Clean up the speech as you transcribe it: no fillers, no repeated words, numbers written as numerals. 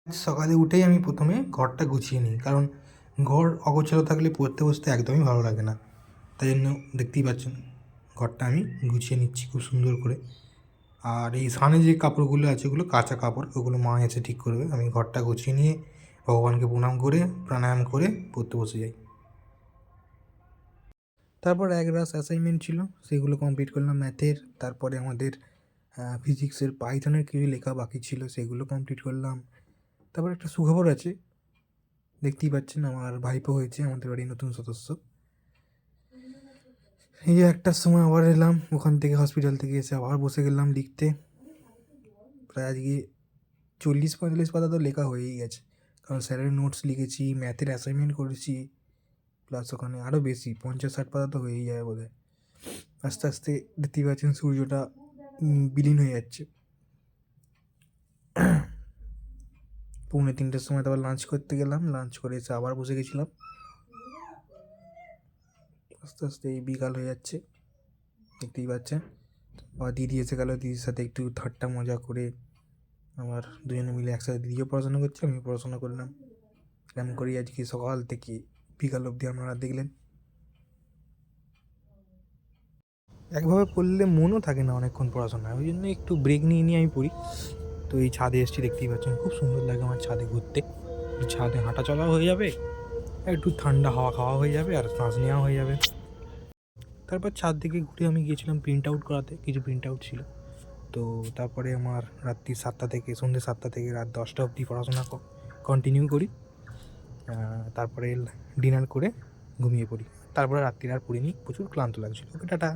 সকালে উঠেই আমি প্রথমে ঘরটা গুছিয়ে নিই, কারণ ঘর অগোছালো থাকলে পড়তে বসতে একদমই ভালো লাগে না। তাই জন্য দেখতেই পাচ্ছেন ঘরটা আমি গুছিয়ে নিচ্ছি খুব সুন্দর করে। আর এই সামনে যে কাপড়গুলো আছে ওগুলো কাঁচা কাপড়, ওগুলো মা এসে ঠিক করবে। আমি ঘরটা গুছিয়ে নিয়ে ভগবানকে প্রণাম করে প্রাণায়াম করে পড়তে বসে যাই। তারপর এক রাস অ্যাসাইনমেন্ট ছিল, সেগুলো কমপ্লিট করলাম ম্যাথের। তারপরে আমাদের ফিজিক্সের পাইথনের কিছু লেখা বাকি ছিল, সেগুলো কমপ্লিট করলাম। তারপর একটা সুখবর আছে, দেখতেই পাচ্ছেন আমার ভাইপো হয়েছে, আমাদের বাড়ির নতুন সদস্য। এই যে একটার সময় আবার এলাম ওখান থেকে, হসপিটাল থেকে এসে আবার বসে গেলাম লিখতে। প্রায় আজকে 40-45 পাতা তো লেখা হয়েই গেছে, কারণ স্যারের নোটস লিখেছি, ম্যাথের অ্যাসাইনমেন্ট করেছি, প্লাস ওখানে আরও বেশি 50-60 পাতা তো হয়েই যায় বোধ হয়। আস্তে আস্তে দেখতেই পাচ্ছেন সূর্যটা বিলীন হয়ে যাচ্ছে। 2:45-র সময় তারপর লাঞ্চ করতে গেলাম, লাঞ্চ করে এসে আবার বসে গেছিলাম। আস্তে আস্তে এই বিকাল হয়ে যাচ্ছে, দেখতেই পাচ্ছেন। আবার দিদি এসে গেল, দিদির সাথে একটু ঠাট্টা মজা করে আবার দুজনে মিলে একসাথে, দিদিও পড়াশোনা করছে, আমি পড়াশোনা করলাম। এরকম করেই আজকে সকাল থেকে বিকাল অবধি আপনারা দেখলেন। একভাবে পড়লে মনও থাকে না অনেকক্ষণ পড়াশোনায়, ওই জন্য একটু ব্রেক নিয়ে নিয়ে আমি পড়ি। তো এই ছাদে এসেছি, দেখতেই পাচ্ছেন খুব সুন্দর লাগে আমার ছাদে ঘুরতে। ছাদে হাঁটা চলাও হয়ে যাবে, একটু ঠান্ডা হাওয়া খাওয়া হয়ে যাবে, আর শ্বাস নেওয়া হয়ে যাবে। তারপর ছাদ থেকে ঘুরে আমি গিয়েছিলাম প্রিন্ট আউট করাতে, কিছু প্রিন্ট আউট ছিল। তো তারপরে আমার রাত্রি 7টা থেকে, সন্ধ্যে 7টা থেকে রাত 10টা অবধি পড়াশোনা কন্টিনিউ করি। তারপরে ডিনার করে ঘুমিয়ে পড়ি। তারপরে রাত্রির আর পড়িনি, প্রচুর ক্লান্ত লাগছিল। ওকে, টাটা।